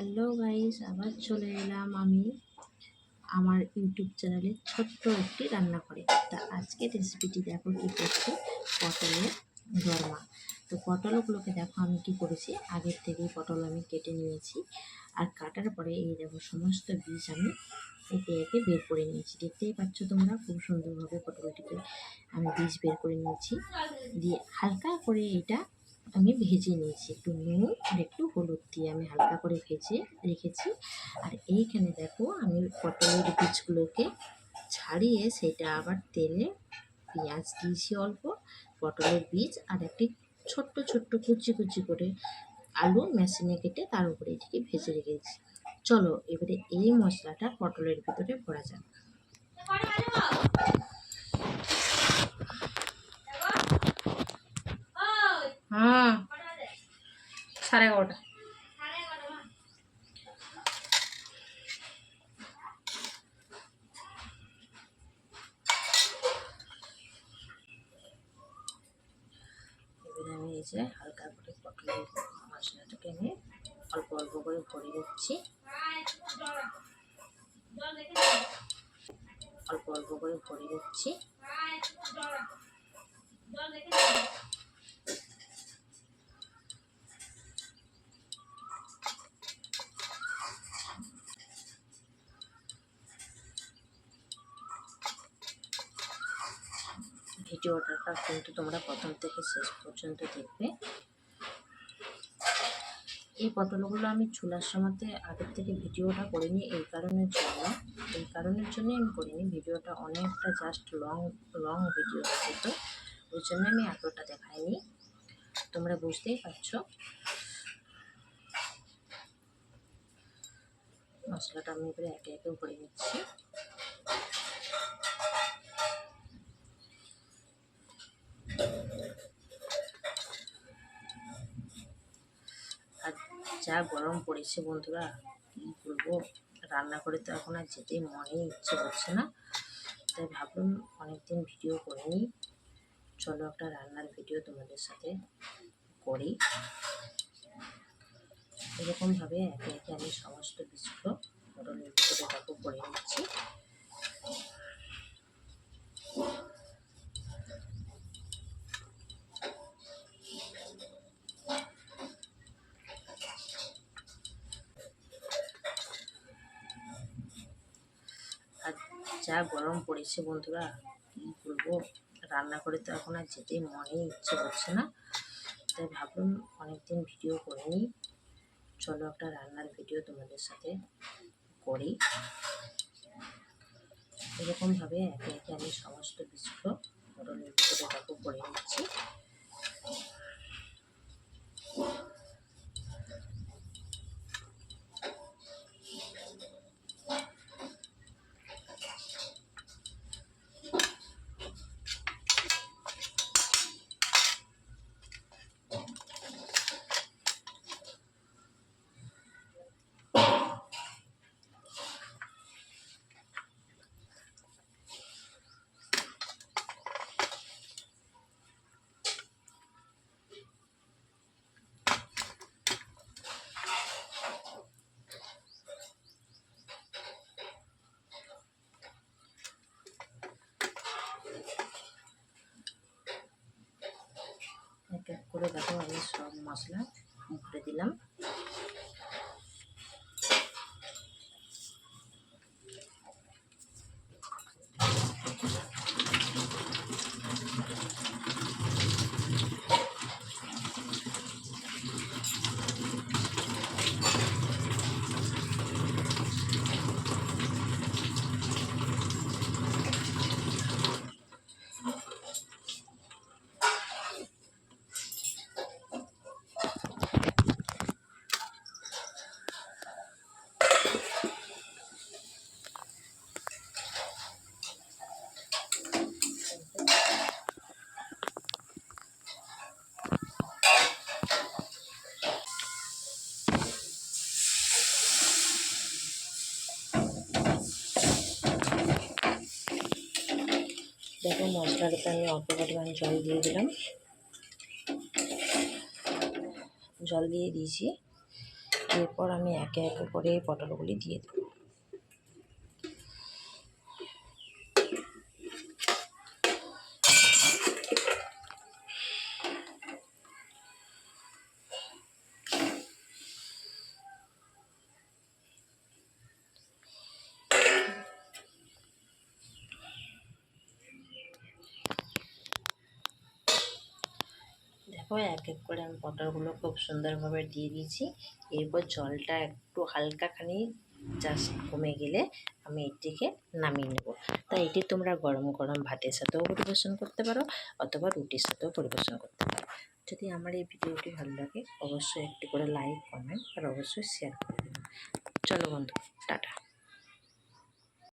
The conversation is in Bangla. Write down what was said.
হ্যালো গাইস, আবার চলে এলাম আমি আমার ইউটিউব চ্যানেলে ছোট্ট একটি রান্না করে। তা আজকের রেসিপিটি দেখো কী করছি, পটলের দরমা। তো পটলগুলোকে দেখো আমি কি করেছি, আগের থেকেই পটল আমি কেটে নিয়েছি। আর কাটার পরে এই দেখো সমস্ত বীজ আমি একে একে বের করে নিয়েছি। দেখতেই পাচ্ছ তোমরা, খুব সুন্দরভাবে পটলটিকে আমি বীজ বের করে নিয়েছি। দিয়ে হালকা করে এটা আমি ভেজে নিয়েছি, একটু নুন আর একটু হলুদ দিয়ে আমি হালকা করে ভেজে রেখেছি। আর এইখানে দেখো আমি পটলের বীজগুলোকে ছাড়িয়ে সেটা আবার তেলে পেঁয়াজ দিয়েছি অল্প, পটলের বীজ আর একটি ছোট্ট ছোট্ট কুচি কুচি করে আলু মেশিনে কেটে তার উপরে এটিকে ভেজে রেখেছি। চলো এবারে এই মশলাটা পটলের ভিতরে ভরা যাক। হ্যাঁ, 11:30। এবারে আমি এই যে হালকা করে পটলের মশলাটাকে আমি অল্প অল্প করে ভরে দিচ্ছি, অল্প অল্প করে ভরে দিচ্ছি। ভিডিওটা কিন্তু তোমরা প্রথম থেকে শেষ পর্যন্ত দেখবে। এই পটলগুলো আমি চুলার সময়তে আগের থেকে ভিডিওটা করিনি এই কারণের জন্য আমি করিনি। ভিডিওটা অনেকটা জাস্ট লং ভিডিও আছে, তো ওই জন্য আমি এতটা দেখাইনি, তোমরা বুঝতেই পারছো। মশলাটা আমি এবারে একে একে ভরে নিচ্ছি। আর যা গরম পড়েছে বন্ধুরা, কী বলবো, রান্না করে তো এখন আর যেতে মনেই ইচ্ছে করছে না। তাই ভাবলাম অনেকদিন ভিডিও করিনি, চলো একটা রান্নার ভিডিও তোমাদের সাথে করি। এরকমভাবে একে একে আমি সমস্ত বীজগুলো পটলের ভিতরে দেখো করে নিচ্ছি। আর যা গরম পড়েছে বন্ধুরা, কী বলবো, রান্না করে তো এখন আর যেতে মনেই ইচ্ছে করছে না। তাই ভাবলাম অনেকদিন ভিডিও করিনি, চলো একটা রান্নার ভিডিও তোমাদের সাথে করি। এরকমভাবে একে একে আমি সমস্ত বীজগুলো পটলের ভিতরে দেখো করে নিচ্ছি। এক এক করে দেখো আমি সব মশলা ভরে দিলাম। দেখো মশলাটাতে আমি অল্প পরিমাণ জল দিয়ে দিলাম, জল দিয়ে দিয়েছি। এরপর আমি একে একে করে পটলগুলি দিয়ে দেবো। দেখো এক এক করে আমি পটলগুলো খুব সুন্দরভাবে দিয়ে দিয়েছি। এরপর জলটা একটু হালকাখানি জাস্ট কমে গেলে আমি এটিকে নামিয়ে নেব। তাই এটি তোমরা গরম গরম ভাতের সাথেও পরিবেশন করতে পারো অথবা রুটির সাথেও পরিবেশন করতে পারো। যদি আমার এই ভিডিওটি ভালো লাগে অবশ্যই একটি করে লাইক, কমেন্ট আর অবশ্যই শেয়ার করে দেবে। চলো বন্ধু, টাটা।